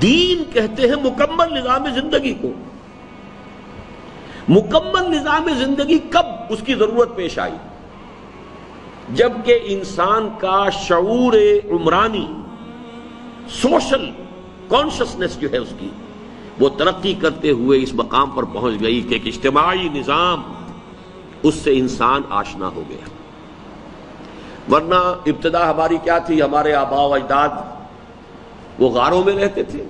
دین کہتے ہیں مکمل نظام زندگی کو۔ مکمل نظام زندگی کب اس کی ضرورت پیش آئی؟ جبکہ انسان کا شعور عمرانی، سوشل کانشسنس جو ہے اس کی، وہ ترقی کرتے ہوئے اس مقام پر پہنچ گئی کہ ایک اجتماعی نظام اس سے انسان آشنا ہو گیا۔ ورنہ ابتدا ہماری کیا تھی؟ ہمارے آباء و اجداد وہ غاروں میں رہتے تھے،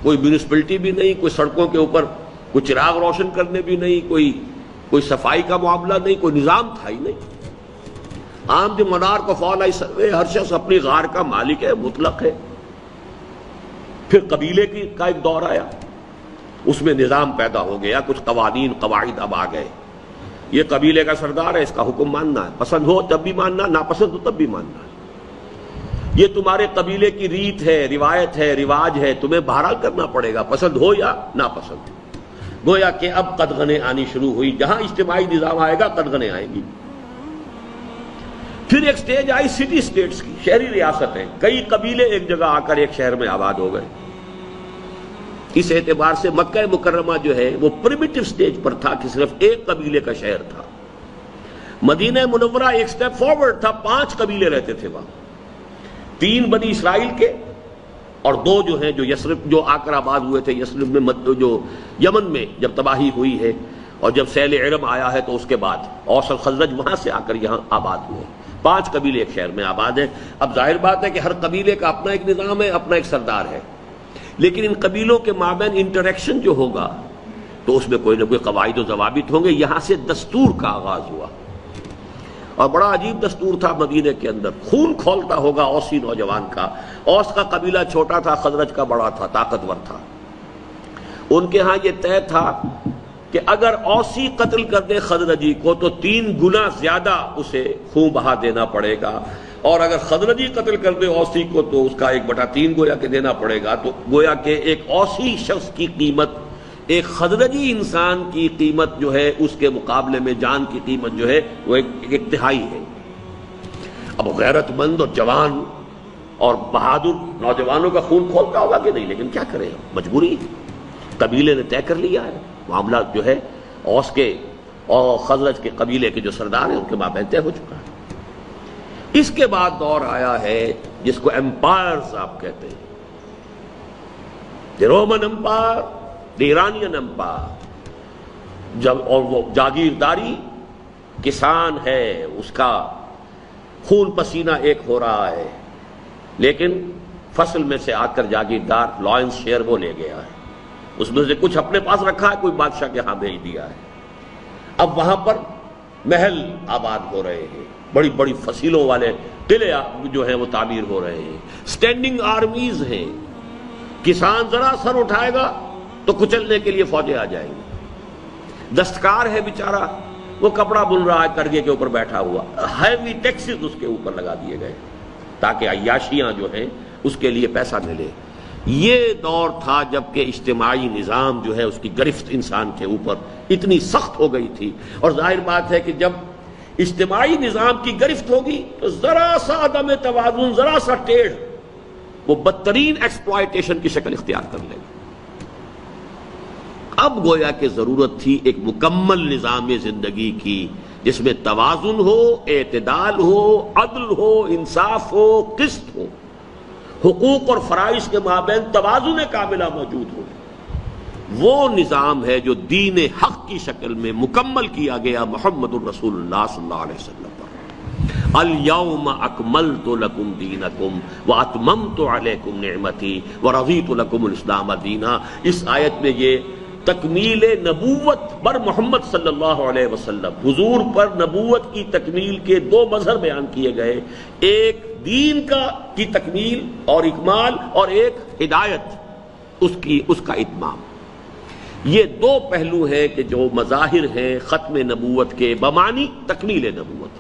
کوئی میونسپلٹی بھی نہیں، کوئی سڑکوں کے اوپر کوئی چراغ روشن کرنے بھی نہیں، کوئی صفائی کا معاملہ نہیں، کوئی نظام تھا ہی نہیں۔ عام جو منار کو فال سروے، ہر شخص اپنی غار کا مالک ہے، مطلق ہے۔ پھر قبیلے کا ایک دور آیا، اس میں نظام پیدا ہو گیا، کچھ قوانین قواعد اب آ گئے۔ یہ قبیلے کا سردار ہے، اس کا حکم ماننا ہے، پسند ہو تب بھی ماننا، ناپسند ہو تب بھی ماننا ہے۔ یہ تمہارے قبیلے کی ریت ہے، روایت ہے، رواج ہے، تمہیں بہرحال کرنا پڑے گا، پسند ہو یا ناپسند۔ گویا کہ اب قدغنیں آنی شروع ہوئی، جہاں اجتماعی نظام آئے گا قدغنیں آئیں گی۔ پھر ایک سٹیج آئی سٹی سٹیٹس کی، شہری ریاستیں، کئی قبیلے ایک جگہ آ کر ایک شہر میں آباد ہو گئے۔ اس اعتبار سے مکہ مکرمہ جو ہے وہ پریمیٹو سٹیج پر تھا کہ صرف ایک قبیلے کا شہر تھا۔ مدینہ منورہ ایک سٹیپ فارورڈ تھا، 5 قبیلے رہتے تھے وہاں، 3 بنی اسرائیل کے اور 2 جو ہیں جو یثرب جو آ کر آباد ہوئے تھے یثرب میں، جو یمن میں جب تباہی ہوئی ہے اور جب سیل ارم آیا ہے تو اس کے بعد اوس اور خزرج وہاں سے آ کر یہاں آباد ہوئے۔ 5 قبیلے ایک شہر میں آباد ہیں۔ اب ظاہر بات ہے کہ ہر قبیلے کا اپنا ایک نظام ہے، اپنا ایک سردار ہے، لیکن ان قبیلوں کے مابین انٹریکشن جو ہوگا تو اس میں کوئی نہ کوئی قواعد و ضوابط ہوں گے۔ یہاں سے دستور کا آغاز ہوا، اور بڑا عجیب دستور تھا مدینے کے اندر۔ خون کھولتا ہوگا اوسی نوجوان کا۔ اوس کا قبیلہ چھوٹا تھا، خزرج کا بڑا تھا، طاقتور تھا۔ ان کے ہاں یہ طے تھا کہ اگر اوسی قتل کر دے خزرجی کو تو 3 گنا زیادہ اسے خون بہا دینا پڑے گا، اور اگر خزرجی قتل کر دے اوسی کو تو اس کا 1/3 گویا کہ دینا پڑے گا۔ تو گویا کہ ایک اوسی شخص کی قیمت ایک خزرجی انسان کی قیمت جو ہے اس کے مقابلے میں جان کی قیمت جو ہے وہ ایک تہائی ہے۔ اب غیرت مند اور جوان اور بہادر نوجوانوں کا خون کھولتا ہوگا کہ نہیں، لیکن کیا کریں، مجبوری، قبیلے نے طے کر لیا ہے۔ معاملہ جو ہے اوس کے اور خزرج کے قبیلے کے جو سردار ہیں ان کے مابین طے ہو چکا ہے۔ اس کے بعد دور آیا ہے جس کو ایمپائرز آپ کہتے ہیں، دی رومن امپائر، دی ایرانین امپائر۔ جب اور وہ جاگیرداری، کسان ہے، اس کا خون پسینہ ایک ہو رہا ہے، لیکن فصل میں سے آ کر جاگیردار لائنز شیئر وہ لے گیا ہے، اس میں سے کچھ اپنے پاس رکھا ہے، کوئی بادشاہ کے ہاں بھیج دیا ہے۔ اب وہاں پر محل آباد ہو رہے ہیں، بڑی بڑی فصیلوں والے قلعے جو ہیں وہ تعمیر ہو رہے ہیں، سٹینڈنگ آرمیز ہیں۔ کسان ذرا سر اٹھائے گا تو کچلنے کے لیے فوجیں آ جائیں گی۔ دستکار ہے بیچارہ، وہ کپڑا بن رہا ہے کرگے کے اوپر بیٹھا ہوا، ہیوی ٹیکسز اس کے اوپر لگا دیے گئے تاکہ عیاشیاں جو ہیں اس کے لیے پیسہ ملے۔ یہ دور تھا جب کہ اجتماعی نظام جو ہے اس کی گرفت انسان کے اوپر اتنی سخت ہو گئی تھی، اور ظاہر بات ہے کہ جب اجتماعی نظام کی گرفت ہوگی تو ذرا سا عدم توازن، ذرا سا ٹیڑھ، وہ بدترین ایکسپلائٹیشن کی شکل اختیار کر لے گا۔ اب گویا کہ ضرورت تھی ایک مکمل نظام زندگی کی جس میں توازن ہو، اعتدال ہو، عدل ہو، انصاف ہو، قسط ہو، حقوق اور فرائض کے مابین توازن کاملہ موجود ہو۔ وہ نظام ہے جو دین حق کی شکل میں مکمل کیا گیا محمد الرسول اللہ صلی اللہ علیہ وسلم پر۔ الیوم اکملت لکم دینکم واتممت علیکم نعمتی ورضیت لکم الاسلام دینا۔ اس آیت میں یہ تکمیل نبوت پر محمد صلی اللہ علیہ وسلم، حضور پر نبوت کی تکمیل کے 2 مظہر بیان کیے گئے، ایک دین کی تکمیل اور اکمال، اور ایک ہدایت اس کا اتمام۔ یہ 2 پہلو ہیں کہ جو مظاہر ہیں ختم نبوت کے بمعنی تکمیل نبوت۔